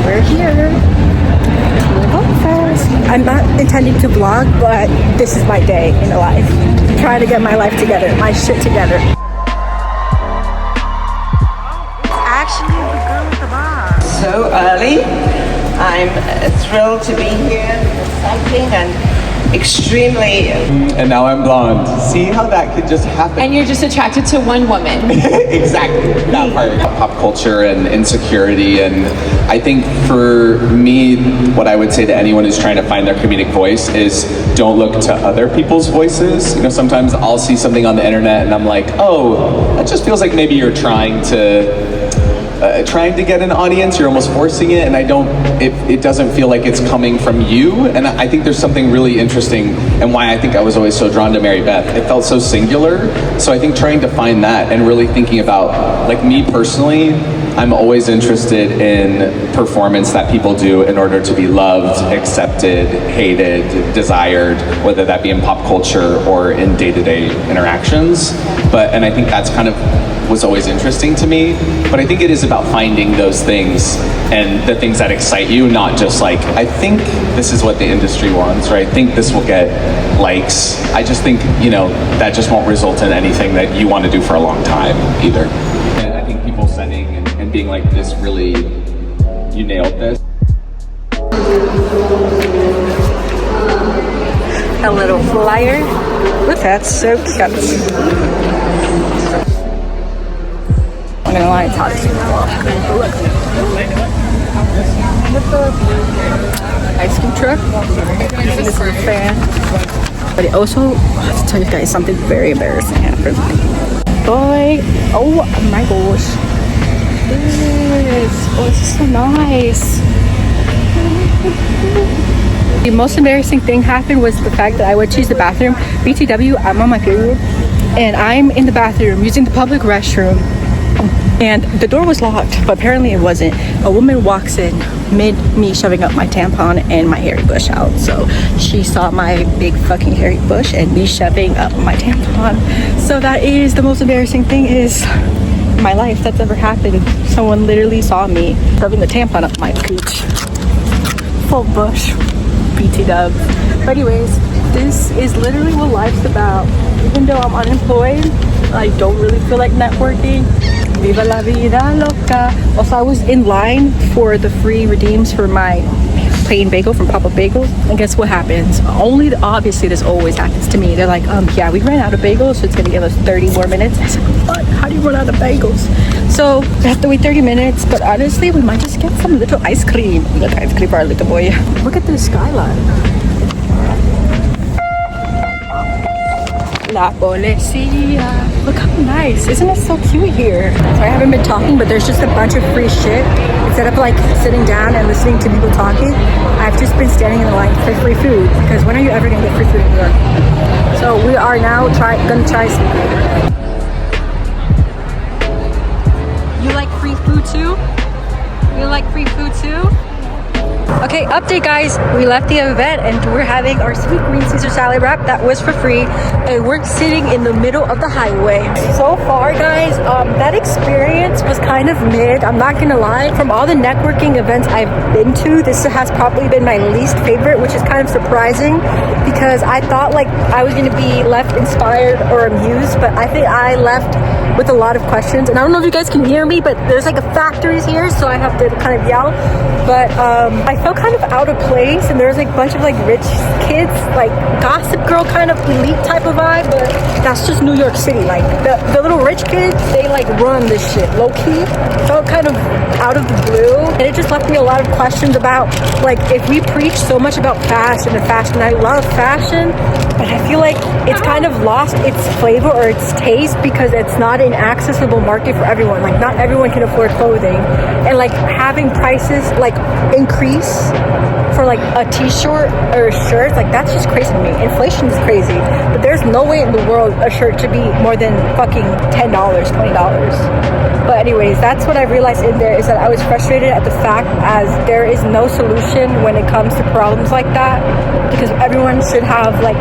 we're here. I'm not intending to vlog, but this is my day in life. I'm trying to get my life together, my shit together. Actually, the girl with the box. So early. I'm thrilled to be here, exciting and extremely. And now I'm blonde. See how that could just happen? And you're just attracted to one woman. Exactly, that part. Pop culture and insecurity, and I think for me, what I would say to anyone who's trying to find their comedic voice is don't look to other people's voices. You know, sometimes I'll see something on the internet and I'm like, oh, that just feels like maybe you're trying to get an audience, you're almost forcing it, and it doesn't feel like it's coming from you. And I think there's something really interesting, and why I think I was always so drawn to Mary Beth. It felt so singular. So I think trying to find that and really thinking about, like me personally, I'm always interested in performance that people do in order to be loved, accepted, hated, desired, whether that be in pop culture or in day-to-day interactions. And I think that's kind of was always interesting to me, but I think it is about finding those things and the things that excite you, not just like, I think this is what the industry wants, or I think this will get likes. I just think, you know, that just won't result in anything that you want to do for a long time either. And I think people setting and being like, this really, you nailed this. A little flyer. Look, that's so cute. I'm gonna lie, it's hot as fuck. With the ice cream truck. This is a fan. But it also, I have to tell you guys something very embarrassing happened. Boy, oh my gosh. This is so nice. The most embarrassing thing happened was the fact that I went to use the bathroom. BTW, I'm on my period. And I'm in the bathroom using the public restroom. And the door was locked, but apparently it wasn't. A woman walks in mid me shoving up my tampon and my hairy bush out. So she saw my big fucking hairy bush and me shoving up my tampon. So that is the most embarrassing thing is in my life that's ever happened. Someone literally saw me shoving the tampon up my cooch. Full bush. BT dub. But anyways, this is literally what life's about. Even though I'm unemployed, I don't really feel like networking. Viva la vida loca. Also, I was in line for the free redeems for my plain bagel from Papa Bagels, and guess what happens? Obviously this always happens to me. They're like, yeah, we ran out of bagels, so it's gonna give us 30 more minutes. I said, what? How do you run out of bagels? So we have to wait 30 minutes, but honestly, we might just get some little ice cream. Look, ice cream for our little boy. Look at this skyline. La Policía. Look how nice. Isn't it so cute here? So I haven't been talking, but there's just a bunch of free shit. Instead of like sitting down and listening to people talking, I've just been standing in the line for free food. Because when are you ever gonna get free food in New York? So we are now gonna try some food. You like free food too? You like free food too? Okay, update guys, we left the event and we're having our sweet green Caesar salad wrap that was for free, and we're sitting in the middle of the highway. So far guys, that experience was kind of mid, I'm not gonna lie. From all the networking events I've been to, this has probably been my least favorite, which is kind of surprising because I thought like I was gonna be left inspired or amused, but I think I left with a lot of questions. And I don't know if you guys can hear me, but there's like a factories here, so I have to kind of yell. But I felt kind of out of place, and there's like a bunch of like rich kids, like Gossip Girl kind of elite type of vibe, but that's just New York City. Like the little rich kids, they like run this shit low key. Felt kind of out of the blue, and it just left me a lot of questions about like if we preach so much about fashion and fashion. I love fashion, but I feel like it's kind of lost its flavor or its taste because it's not an accessible market for everyone. Like not everyone can afford clothing, and like having prices like increase for like a t-shirt or a shirt, like that's just crazy to me. Inflation is crazy, but there's no way in the world a shirt should be more than fucking $10, $20. But anyways, that's what I realized in there, is that I was frustrated at the fact as there is no solution when it comes to problems like that, because everyone should have like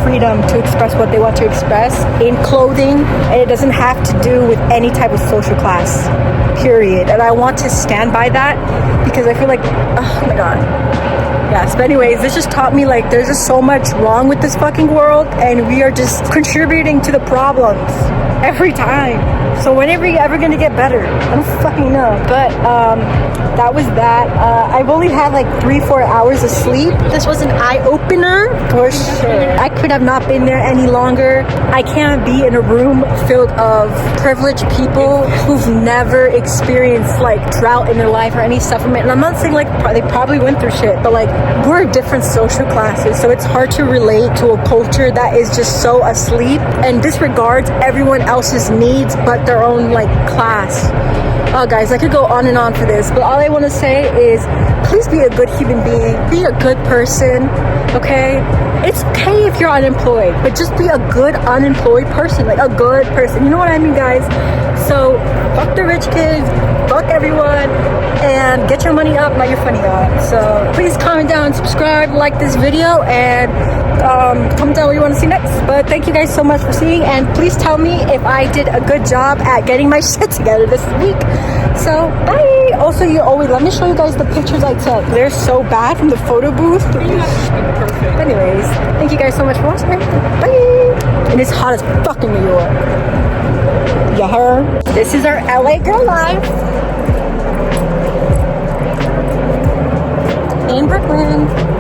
freedom to express what they want to express in clothing, and it doesn't have to do with any type of social class. period. And I want to stand by that because I feel like, oh my god. Yes, but anyways, this just taught me like there's just so much wrong with this fucking world and we are just contributing to the problems every time. So when are we ever gonna get better? I don't fucking know. But that was that. I've only had like 3-4 hours of sleep. This was an eye-opener for sure. I could have not been there any longer. I can't be in a room filled of privileged people who've never experienced like drought in their life or any suffering. And I'm not saying like they probably went through shit, but like we're different social classes, so it's hard to relate to a culture that is just so asleep and disregards everyone else's needs but their own like class. Oh guys, I could go on and on for this, but all I want to say is please be a good human being, be a good person, okay? It's okay if you're unemployed, but just be a good unemployed person, like a good person, you know what I mean, guys? So fuck the rich kids, fuck everyone, and get your money up, not your funny up. So please comment down, subscribe, like this video, and comment down what you want to see next. But thank you guys so much for seeing, and please tell me if I did a good job at getting my shit together this week. So bye. Also, let me show you guys the pictures I took. They're so bad from the photo booth. Perfect. Anyways, thank you guys so much for watching. Bye. And it's hot as fuck in New York. You heard? This is our LA girl life in Brooklyn.